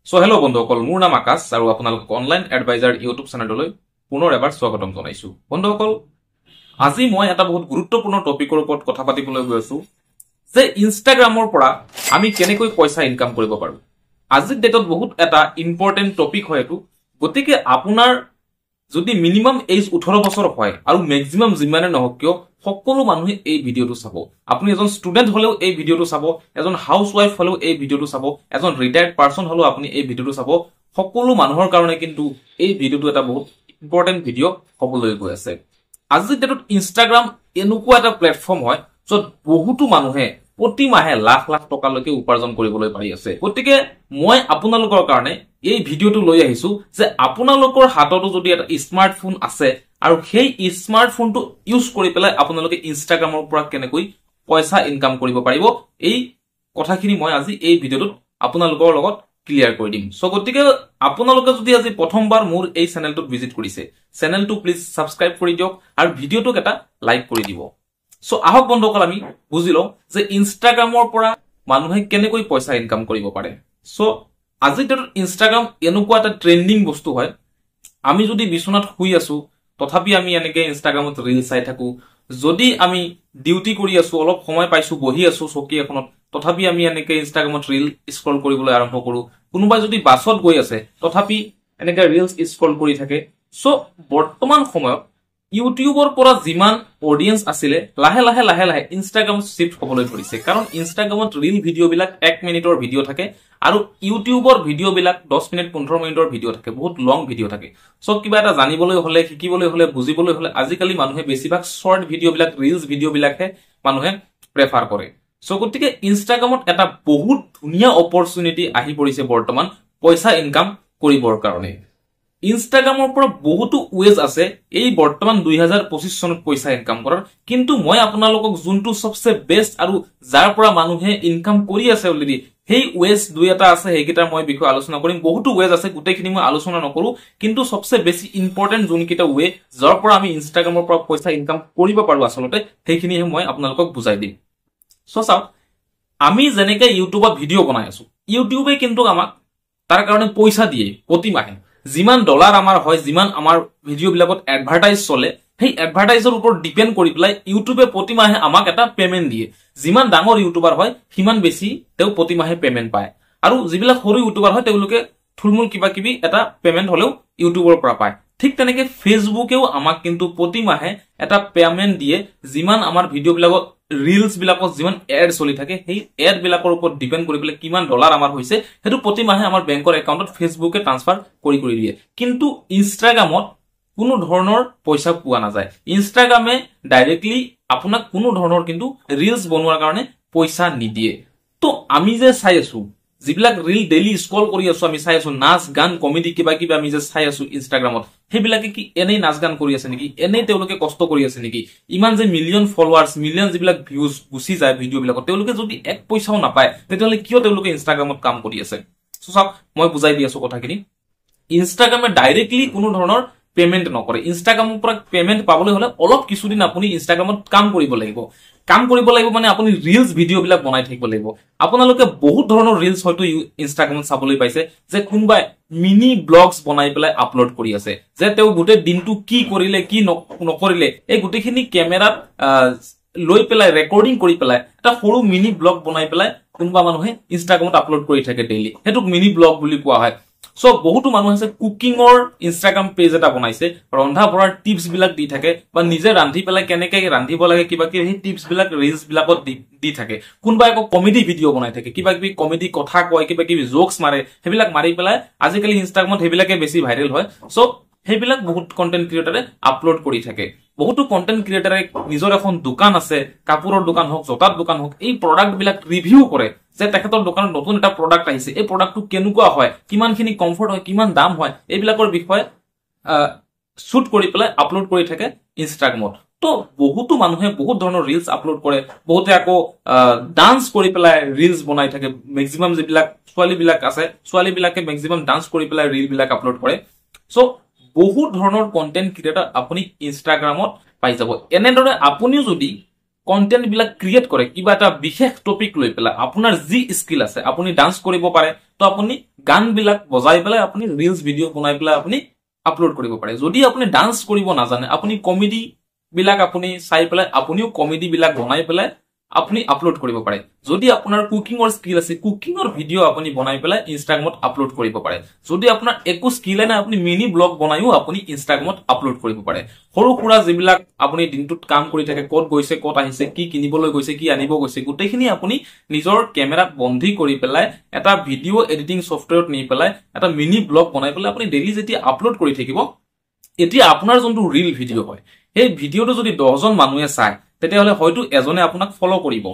So hello' বন্ধুসকল, মোৰ নাম আকাশ আৰু আপোনালোকক অনলাইন এডভাইজাৰ ইউটিউব চেনেললৈ পুনৰ এবাৰ স্বাগতম জনাইছো। বন্ধুসকল, আজি মই এটা বহুত গুৰুত্বপূৰ্ণ টপিকৰ ওপৰত কথা পাতিবলৈ গৈ আছো যে ইনষ্টাগ্ৰামৰ পৰা আমি কেনেকৈ পইচা ইনকাম কৰিব পাৰো। আজিৰ ডেটত বহুত এটা ইম্পৰ্টেণ্ট টপিক হয় এইটো। গতিকে আপোনাৰ যদি মিনিমাম এজ 18 বছৰ হয় আৰু মেক্সিমাম যিমানে নহওক কিয় সকলো মানুহে এই ভিডিঅ'টো চাব। আপুনি এজন ষ্টুডেন্ট হলেও এই ভিডিঅ'টো চাব, এজন হাউচ ৱাইফ হলেও এই ভিডিঅ'টো চাব, এজন ৰিটায়াৰ্ড পাৰ্চন হলেও আপুনি এই ভিডিঅ'টো চাব। সকলো মানুহৰ কাৰণে কিন্তু এই ভিডিঅ'টো এটা বহুত ইম্পৰ্টেণ্ট ভিডিঅ' হবলৈ গৈ আছে। আজিৰ ডেটত ইনষ্টাগ্ৰাম এনেকুৱা এটা প্লেটফৰ্ম হয় য'ত বহুতো মানুহে প্ৰতি মাহে লাখ লাখ টকালৈকে উপাৰ্জন কৰিবলৈ পাৰি আছে। গতিকে মই আপোনালোকৰ কাৰণে এই ভিডিঅ'টো লৈ আহিছো যে আপোনালোকৰ হাততো যদি এটা স্মাৰ্টফোন আছে আৰু সেই স্মাৰ্টফোনটো ইউজ কৰি পেলাই আপোনালোকে ইনষ্টাগ্ৰামৰ পৰা কেনেকৈ পইচা ইনকাম কৰিব পাৰিব, এই কথাখিনি মই আজি এই ভিডিঅ'টোত আপোনালোকৰ লগত ক্লিয়াৰ কৰি দিম। সো গতিকে আপোনালোকে যদি আজি প্ৰথমবাৰ মোৰ এই চেনেলটোত ভিজিট কৰিছে, চেনেলটো প্লিজ সাবস্ক্ৰাইব কৰি দিয়ক আৰু ভিডিঅ'টোক এটা লাইক কৰি দিব। সো আহক বন্ধুসকল, আমি বুজি লওঁ যে ইনষ্টাগ্ৰামৰ পৰা মানুহে কেনেকৈ পইচা ইনকাম কৰিব পাৰে। সো আজিৰ ডেটত ইনষ্টাগ্ৰাম এনেকুৱা এটা ট্ৰেন্ডিং বস্তু হয়। আমি যদি বিচনাত শুই আছো তথাপি আমি এনেকে ইনষ্টাগ্ৰামত ৰিল চাই থাকো। যদি আমি ডিউটি কৰি আছো, অলপ সময় পাইছো, বহি আছো চকী এখনত, তথাপি আমি এনেকে ইনষ্টাগ্ৰামত ৰিল স্ক্ৰল কৰিবলৈ আৰম্ভ কৰো। কোনোবাই যদি বাছত গৈ আছে তথাপি এনেকে ৰিলছ স্ক্ৰল কৰি থাকে। সো বৰ্তমান সময়ত ইউটিউবৰ পৰা যিমান অডিয়েন্স আছিলে লাহে লাহে লাহে লাহে ইনষ্টাগ্ৰামত শিফ্ট হবলৈ ধৰিছে। কাৰণ ইনষ্টাগ্ৰামত ৰিল ভিডিঅ' বিলাক 1 মিনিটৰ ভিডিঅ' থাকে আৰু ইউটিউবৰ ভিডিঅ' বিলাক 10 মিনিট 15 মিনিটৰ ভিডিঅ' থাকে, বহুত লং ভিডিঅ' থাকে। সো কিবা এটা জানিবলৈ হলে, শিকিবলৈ হলে, বুজিবলৈ হলে আজিকালি মানুহে বেছিভাগ শৰ্ট ভিডিঅ' বিলাক, ৰিলছ ভিডিঅ' বিলাকহে মানুহে প্ৰেফাৰ কৰে। সো গতিকে ইনষ্টাগ্ৰামত এটা বহুত ধুনীয়া অপৰচুনিটি আহি পৰিছে বৰ্তমান পইচা ইনকাম কৰিবৰ কাৰণে। ইনষ্টাগ্ৰামৰ পৰা বহুতো ৱেজ আছে এই বৰ্তমান 2025 চনত পইচা ইনকাম কৰাৰ, কিন্তু মই আপোনালোকক যোনটো সবচে বেষ্ট আৰু যাৰ পৰা মানুহে ইনকাম কৰি আছে অলৰেডি সেই ৱেজ দুই এটা আছে, সেইকেইটাৰ মই বিষয়ে আলোচনা কৰিম। বহুতো ৱেজ আছে, গোটেইখিনি মই আলোচনা নকৰো, কিন্তু সবচে বেছি ইম্পৰ্টেণ্ট যোনকেইটা ৱে যাৰ পৰা আমি ইনষ্টাগ্ৰামৰ পৰা পইচা ইনকাম কৰিব পাৰো আচলতে সেইখিনিহে মই আপোনালোকক বুজাই দিম। সো চাওক, আমি যেনেকে ইউটিউবত ভিডিঅ' বনাই আছো, ইউটিউবে কিন্তু আমাক তাৰ কাৰণে পইচা দিয়ে প্ৰতি মাহে। যিমান ডলাৰ আমাৰ হয়, যিমান আমাৰ ভিডিঅ' বিলাকত এডভাৰটাইজ চলে, সেই এডভাৰটাইজৰ ওপৰত ডিপেণ্ড কৰি পেলাই ইউটিউবে প্ৰতি মাহে আমাক এটা পেমেন্ট দিয়ে। যিমান ডাঙৰ ইউটিউবাৰ হয় সিমান বেছি তেওঁ প্ৰতি মাহে পেমেন্ট পায়, আৰু যিবিলাক সৰু ইউটিউবাৰ হয় তেওঁলোকে থুলমূল কিবা কিবি এটা পেমেন্ট হলেও ইউটিউবৰ পৰা পায়। ঠিক তেনেকে ফেচবুকেও আমাক কিন্তু প্ৰতি মাহে এটা পেমেন্ট দিয়ে। যিমান আমাৰ ভিডিঅ' বিলাকত ৰিলছ বিলাকত যিমান এড চলি থাকে, সেই এড বিলাকৰ ওপৰত ডিপেণ্ড কৰি পেলাই কিমান ডলাৰ আমাৰ হৈছে সেইটো প্ৰতি মাহে আমাৰ বেংকৰ একাউণ্টত ফেচবুকে ট্ৰান্সফাৰ কৰি দিয়ে। কিন্তু ইনষ্টাগ্ৰামত কোনো ধৰণৰ পইচা পোৱা নাযায়। ইনষ্টাগ্ৰামে ডাইৰেক্টলি আপোনাক কোনো ধৰণৰ কিন্তু ৰিলছ বনোৱাৰ কাৰণে পইচা নিদিয়ে। তো আমি যে চাই আছো, যিবিলাক ৰিল ডেইলি স্ক্ৰল কৰি আছো, আমি চাই আছো নাচ গান কমেডি কিবা কিবি আমি যে চাই আছো ইনষ্টাগ্ৰামত, সেইবিলাকে কি এনেই নাচ গান কৰি আছে নেকি? এনেই তেওঁলোকে কষ্ট কৰি আছে নেকি? ইমান যে মিলিয়ন ফলোৱাৰ্ছ, মিলিয়ন যিবিলাক ভিউজ গুচি যায় ভিডিঅ' বিলাকত, তেওঁলোকে যদি এক পইচাও নাপায় তেতিয়াহ'লে কিয় তেওঁলোকে ইনষ্টাগ্ৰামত কাম কৰি আছে? চাওক, মই বুজাই দি আছো কথাখিনি। ইনষ্টাগ্ৰামে ডাইৰেক্টলি কোনো ধৰণৰ পেমেন্ট নকৰে। ইনষ্টাগ্ৰামৰ পৰা পেমেন্ট পাবলৈ হলে অলপ কিছুদিন আপুনি ইনষ্টাগ্ৰামত কাম কৰিব লাগিব। কাম কৰিব লাগিব মানে আপুনি ৰিলছ ভিডিঅ' বিলাক বনাই থাকিব লাগিব। আপোনালোকে বহুত ধৰণৰ ৰিলছ হয়তো ইনষ্টাগ্ৰামত চাবলৈ পাইছে যে কোনোবাই মিনি ব্লগছ বনাই পেলাই আপলোড কৰি আছে, যে তেওঁ গোটেই দিনটো কি কৰিলে কি নকৰিলে এই গোটেইখিনি কেমেৰাত লৈ পেলাই ৰেকৰ্ডিং কৰি পেলাই এটা সৰু মিনি ব্লগ বনাই পেলাই কোনোবা মানুহে ইনষ্টাগ্ৰামত আপলোড কৰি থাকে ডেইলি। সেইটোক মিনি ব্লগ বুলি কোৱা হয়। সো বহুতো মানুহ আছে কুকিঙৰ ইনষ্টাগ্ৰাম পেজ এটা বনাইছে, ৰন্ধা বঢ়াৰ টিপছ বিলাক দি থাকে, বা নিজে ৰান্ধি পেলাই কেনেকে ৰান্ধিব লাগে কিবা কিবি সেই টিপছ বিলাক ৰিলছ বিলাকত দি থাকে। কোনোবাই আকৌ কমেডি ভিডিঅ' বনাই থাকে, কিবা কিবি কমেডি কথা কয়, কিবা কিবি জোকছ মাৰে, সেইবিলাক মাৰি পেলাই আজিকালি ইনষ্টাগ্ৰামত সেইবিলাকে বেছি ভাইৰেল হয়। সো সেইবিলাক বহুত কন্টেন্ট ক্ৰিয়েটাৰে আপলোড কৰি থাকে। বহুতো কন্টেন্ট ক্ৰিয়েটাৰে নিজৰ এখন দোকান আছে, কাপোৰৰ দোকান হওক, জোতাৰ দোকান হওক, এই প্ৰডাক্ট বিলাক ৰিভিউ কৰে যে তেখেতৰ দোকানত নতুন এটা প্ৰডাক্ট আহিছে, এই প্ৰডাক্টটো কেনেকুৱা হয়, কিমানখিনি কমফৰ্ট হয়, কিমান দাম হয়, এইবিলাকৰ বিষয়ে শ্বুট কৰি পেলাই আপলোড কৰি থাকে ইনষ্টাগ্ৰামত। তো বহুতো মানুহে বহুত ধৰণৰ ৰিলছ আপলোড কৰে। বহুতে আকৌ ডান্স কৰি পেলাই ৰিলছ বনাই থাকে। মেক্সিমাম যিবিলাক ছোৱালী বিলাক আছে, ছোৱালী বিলাকে মেক্সিমাম ডান্স কৰি পেলাই ৰিল বিলাক আপলোড কৰে। সো বহুত ধৰণৰ কন্টেন্ট ক্ৰিয়েটাৰ আপুনি ইনষ্টাগ্ৰামত পাই যাব। এনেদৰে আপুনিও যদি কন্টেন্ট বিলাক ক্ৰিয়েট কৰে কিবা এটা বিশেষ টপিক লৈ পেলাই, আপোনাৰ যি স্কিল আছে, আপুনি ডান্স কৰিব পাৰে তো আপুনি গান বিলাক বজাই পেলাই আপুনি ৰিলস ভিডিও বনাই পেলাই আপুনি আপলোড কৰিব পাৰে যদি আপুনি ডান্স কৰিব নাজানে আপুনি কমেডি বিলাক আপুনি চাই পেলাই আপুনিও কমেডি বিলাক বনাই পেলাই আপুনি আপলোড কৰিব পাৰে যদি আপোনাৰ কুকিংৰ স্কিল আছে কুকিংৰ ভিডিও আপুনি বনাই পেলাই ইনষ্টাগ্ৰামত আপলোড কৰিব পাৰে যদি আপোনাৰ একো স্কিল নাই আপুনি মিনি ব্লগ বনাইও আপুনি ইনষ্টাগ্ৰামত আপলোড কৰিব পাৰে সৰু খুৰা যিবিলাক আপুনি দিনটোত কাম কৰি থাকে ক'ত গৈছে ক'ত আহিছে কি কিনিবলৈ গৈছে কি আনিব গৈছে গোটেইখিনি আপুনি নিজৰ কেমেৰাত বন্ধি কৰি পেলাই এটা ভিডিও এডিটিং সফটৱেৰত নি পেলাই এটা মিনি ব্লগ বনাই পেলাই আপুনি ডেইলি যেতিয়া আপলোড কৰি থাকিব এতিয়া আপোনাৰ যোনটো ৰিল ভিডিও হয় এই ভিডিওটো যদি 10 জন মানুহে চায় তেতিয়াহলে হয়তো এজনে আপোনাক ফলো কৰিব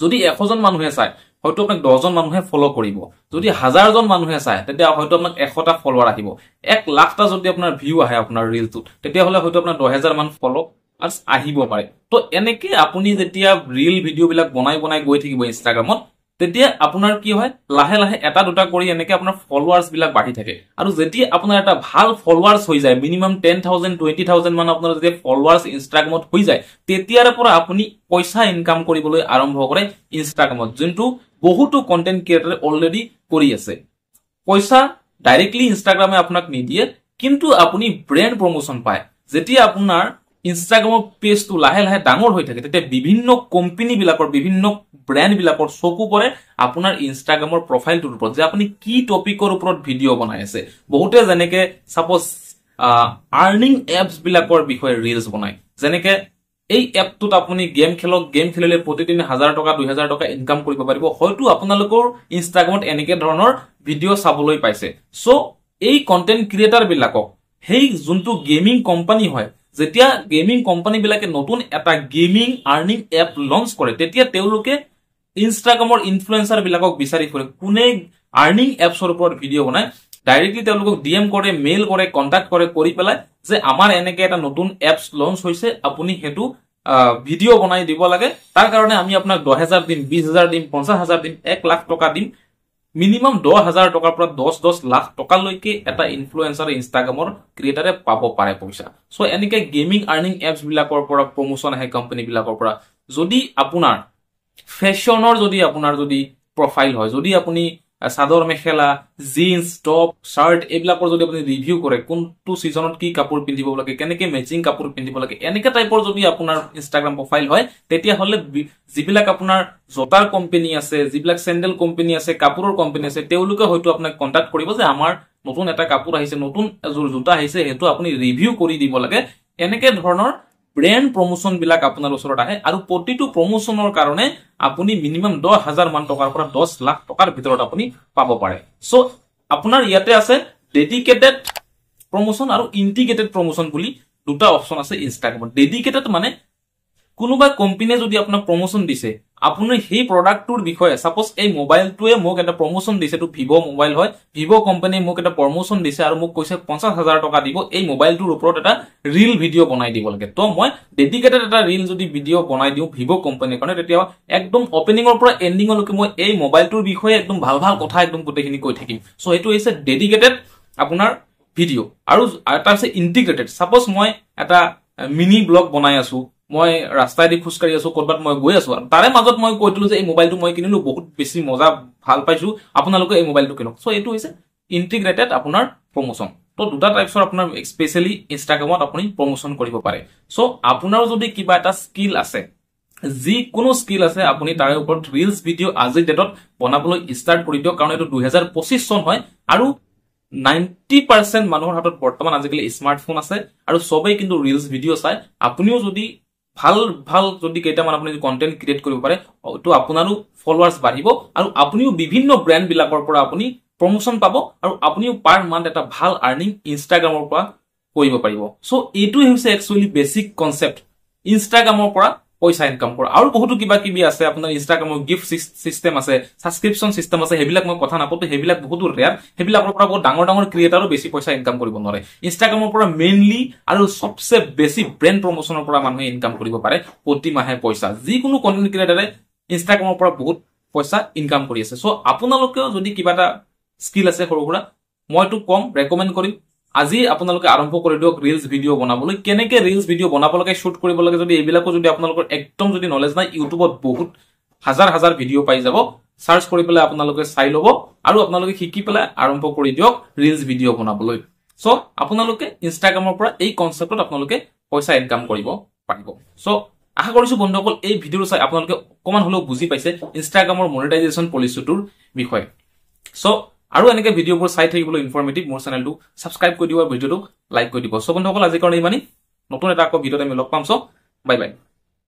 যদি 100 জন মানুহে চায় হয়তো আপোনাক 10 জন মানুহে ফলো কৰিব যদি 1000 জন মানুহে চায় তেতিয়া হয়তো আপোনাক 100টা ফলোৱাৰ আহিব 1 লাখটা যদি আপোনাৰ ভিউ আহে আপোনাৰ ৰিলটোত তেতিয়াহলে হয়তো আপোনাৰ 10000 মান ফলো আহিব পাৰে তো এনেকে আপুনি যেতিয়া ৰিল ভিডিও বিলাক বনাই গৈ থাকিব ইনষ্টাগ্ৰামত তেতিয়া আপোনাৰ কি হয় লাহে লাহে এটা দুটা কৰি এনেকে আপোনাৰ ফলোৱাৰ্স বিলাক বাঢ়ি থাকে আৰু যেতিয়া আপোনাৰ এটা ভাল ফলোৱাৰ্স হৈ যায় মিনিমাম 10000 20000 মান আপোনাৰ যদি ফলোৱাৰ্স ইনষ্টাগ্ৰামত হৈ যায় তেতিয়াৰ পৰা আপুনি পইচা ইনকাম কৰিবলৈ আৰম্ভ কৰে ইনষ্টাগ্ৰামত যোনটো বহুতো কন্টেন্ট ক্ৰিয়েটৰে অলৰেডি কৰি আছে পইচা ডাইৰেক্টলি ইনষ্টাগ্ৰামে আপোনাক নিদিয়ে কিন্তু আপুনি ব্ৰেন্ড প্ৰমোশন পায় যেতিয়া আপোনাৰ ইনষ্টাগ্ৰামৰ পেজটো লাহে লাহে ডাঙৰ হৈ থাকে তেতিয়া বিভিন্ন কোম্পানী বিলাকৰ বিভিন্ন ব্ৰ্যান্ড বিলাকৰ চকু পৰে আপোনাৰ ইনষ্টাগ্ৰামৰ প্ৰফাইলটোৰ ওপৰত যে আপুনি কি টপিকৰ ওপৰত ভিডিও বনাই আছে বহুতে যেনেকে সাপোজ আৰ্নিং এপছ বিলাকৰ বিষয়ে ৰিলস বনাই যেনেকে এই এপটোত আপুনি গেম খেলক গেম খেলিলে প্ৰতিদিন 1000 টকা 2000 টকা ইনকাম কৰিব পাৰিব হয়তো আপোনালোকৰ ইনষ্টাগ্ৰামত এনেকে ধৰণৰ ভিডিও চাবলৈ পাইছে সো এই কন্টেন্ট ক্ৰিয়েটৰ বিলাকক হেই যোনটো গেমিং কোম্পানী হয় যেতিয়া গেমিং কোম্পানী বিলাকে নতুন এটা গেমিং আৰ্নিং এপ লঞ্চ কৰে তেতিয়া তেওঁলোকে ইনষ্টাগ্ৰামৰ ইনফ্লুয়েন্সাৰ বিলাকক বিচাৰি ফুৰে কোনে আৰ্নিং এপছৰ ওপৰত ভিডিও বনায় ডাইৰেক্টলি তেওঁলোকক ডিএম কৰে মেইল কৰে কন্টাক্ট কৰে কৰি পেলাই যে আমাৰ এনেকে এটা নতুন এপছ লঞ্চ হৈছে আপুনি হেতু ভিডিও বনাই দিব লাগে তাৰ কাৰণে আমি আপোনাক 10000 দিম 20000 দিম 50000 দিম 1 লাখ টকা দিম মিনিমাম 10000 টকাৰ পৰা 10 লাখ টকা লৈকে এটা ইনফ্লুয়েন্সাৰ ইনষ্টাগ্ৰামৰ ক্ৰিয়েটৰে পাব পাৰে পইচা সো এনেকে গেমিং আৰ্নিং এপছ বিলাকৰ পৰা প্ৰমোশন আহে কোম্পানী বিলাকৰ পৰা যদি আপোনাৰ ফেশনৰ যদি আপোনাৰ যদি প্ৰফাইল হয় যদি আপুনি সাদৰ মেখেলা জিন্স টপ শাৰ্ট এইবিলাকৰ যদি আপুনি ৰিভিউ কৰে কোনটো সিজনত কি কাপোৰ পিন্ধিব লাগে কেনেকে ম্যাচিং কাপোৰ পিন্ধিব লাগে এনেকা টাইপৰ যদি আপোনাৰ ইনষ্টাগ্ৰাম প্ৰফাইল হয় তেতিয়া হলে যিবিলাক আপোনাৰ জোতাৰ কোম্পানী আছে যিবিলাক স্যান্ডেল কোম্পানী আছে কাপোৰৰ কোম্পানী আছে তেওঁলোকে হয়তো আপোনাক কন্টাক্ট কৰিব যে আমাৰ নতুন এটা কাপোৰ আহিছে নতুন এযোৰ জোতা আহিছে হেতু আপুনি ৰিভিউ কৰি দিব লাগে এনেকে ধৰণৰ ব্ৰ্যান্ড প্ৰমোশন বিলাক আপোনাৰ ওচৰত আহে আৰু প্ৰতিটো প্ৰমোশনৰ কাৰণে আপুনি মিনিমাম 10000 মান টকাৰ পৰা 10 লাখ টকাৰ ভিতৰত আপুনি পাব পাৰে সো আপোনাৰ ইয়াতে আছে ডেডিকেটেড প্ৰমোশন আৰু ইন্টিগ্ৰেটেড প্ৰমোশন বুলি দুটা অপচন আছে ইনষ্টাগ্ৰামত ডেডিকেটেড মানে কোনোবা কোম্পানীয়ে যদি আপোনাক প্ৰমোশন দিছে আপুনি সেই প্ৰডাক্টটোৰ বিষয়ে সাপোজ এই মোবাইলটোৱে মোক এটা প্ৰমোশন দিছে তো ভিভো মোবাইল হয় ভিভো কোম্পানীয়ে মোক এটা প্ৰমোশন দিছে আৰু মোক কৈছে 50000 টকা দিব এই মোবাইলটোৰ ওপৰত এটা ৰিল ভিডিও বনাই দিব লাগে তো মই ডেডিকেটেড এটা ৰিল যদি ভিডিও বনাই দিও ভিভো কোম্পানীৰ কাৰণে তেতিয়া একদম ওপেনিংৰ পৰা এন্ডিংলৈকে মই এই মোবাইলটোৰ বিষয়ে একদম ভাল ভাল কথা একদম গোটেইখিনি কৈ থাকিম সো এটো হৈছে ডেডিকেটেড আপোনাৰ ভিডিও আৰু এটা আছে ইন্টিগ্ৰেটেড সাপোজ মই এটা মিনি ব্লগ বনাই আছো মই ৰাস্তাই দি খুচকাৰি আছো কৰবাত মই গৈ আছো তাৰে মাজত মই কৈ দিলো যে এই মোবাইলটো মই কিনিলো বহুত বেছি মজা ভাল পাইছো আপোনালোকে এই মোবাইলটো কিনক সো এটো হৈছে ইন্টিগ্ৰেটেড আপোনাৰ প্ৰমোশন তো দুটা টাইপছৰ আপোনাৰ স্পেশালি ইনষ্টাগ্ৰামত আপুনি প্ৰমোশন কৰিব পাৰে সো আপোনাৰ যদি কিবা এটা স্কিল আছে যি কোনো স্কিল আছে আপুনি তাৰে ওপৰত ৰিলস ভিডিও আজি ডেটত বনাবলৈ ষ্টাৰ্ট কৰি দিয়ক কাৰণ এটো 2025 চন হয় আৰু 90% মানুহৰ হাতত বৰ্তমান আজিকালি স্মাৰ্টফোন আছে আৰু সবেই কিন্তু ৰিলস ভিডিও চাই আপুনিও যদি ভাল ভাল যদি কেইটামান আপুনি কন্টেন্ট ক্ৰিয়েট কৰিব পাৰে তো আপোনাৰো ফলোৱাৰ্স বাঢ়িব আৰু আপুনিও বিভিন্ন ব্ৰ্যান্ড বিলাকৰ পৰা আপুনি প্ৰমোশন পাব আৰু আপুনিও পাৰ মান্থ এটা ভাল আৰ্নিং ইনষ্টাগ্ৰামৰ পৰা কৰিব পাৰিব সো এটো হৈছে একচুয়ালি বেসিক কনসেপ্ট ইনষ্টাগ্ৰামৰ পৰা পইচা ইনকাম কৰা আৰু বহুতো কিবা কিবি আছে আপোনাৰ ইনষ্টাগ্ৰামৰ গিফট সিস্টেম আছে সাবস্ক্ৰিপশন সিস্টেম আছে হেবিলাক মই কথা নাপতে হেবিলাক বহুত ৰেয়াৰ হেবিলাকৰ পৰা বহুত ডাঙৰ ডাঙৰ ক্ৰিয়েটৰো বেছি পইচা ইনকাম কৰিব নোৱাৰে ইনষ্টাগ্ৰামৰ পৰা মেইনলি আৰু সবচে বেছি ব্ৰ্যান্ড প্ৰমোশনৰ পৰা মানুহে ইনকাম কৰিব পাৰে প্ৰতি মাহে পইচা যিকোনো কন্টেন্ট ক্ৰিয়েটৰে ইনষ্টাগ্ৰামৰ পৰা বহুত পইচা ইনকাম কৰি আছে সো আপোনালোকেও যদি কিবা এটা স্কিল আছে সৰুগুৰা মইতো কম ৰেকমেন্ড কৰিম আজি আপোনালোকে আৰম্ভ কৰি দিয়ক ৰিলস ভিডিও বনাবলৈ কেনেকে ৰিলস ভিডিও বনাব লাগে শুট কৰিব লাগে যদি এইবিলাকো যদি আপোনালোকৰ একদম যদি নলেজ নাই ইউটিউবত বহুত হাজাৰ হাজাৰ ভিডিও পাই যাব সাৰ্চ কৰি পেলাই আপোনালোকে চাই ল'ব আৰু আপোনালোকে শিকি পেলাই আৰম্ভ কৰি দিয়ক ৰিলস ভিডিও বনাবলৈ সো আপোনালোকে ইনষ্টাগ্ৰামৰ পৰা এই কনসেপ্টত আপোনালোকে পইচা ইনকাম কৰিব পাৰিব সো আশা কৰিছো বন্ধুসকল এই ভিডিওটো চাই আপোনালোকে অকমান হলেও বুজি পাইছে ইনষ্টাগ্ৰামৰ মনিটাইজেশ্যন পলিচিটোৰ বিষয়ে সো আৰু এনেকৈ ভিডিওবোৰ চাই থাকিবলৈ ইনফৰমেটিভ মোৰ চেনেলটো সাবস্ক্ৰাইব কৰি দিব ভিডিওটো লাইক কৰি দিব সো বন্ধুসকল আজিৰ কাৰণে ইমানেই নতুন এটা আকৌ ভিডিওত আমি লগ পাম সো বাই বাই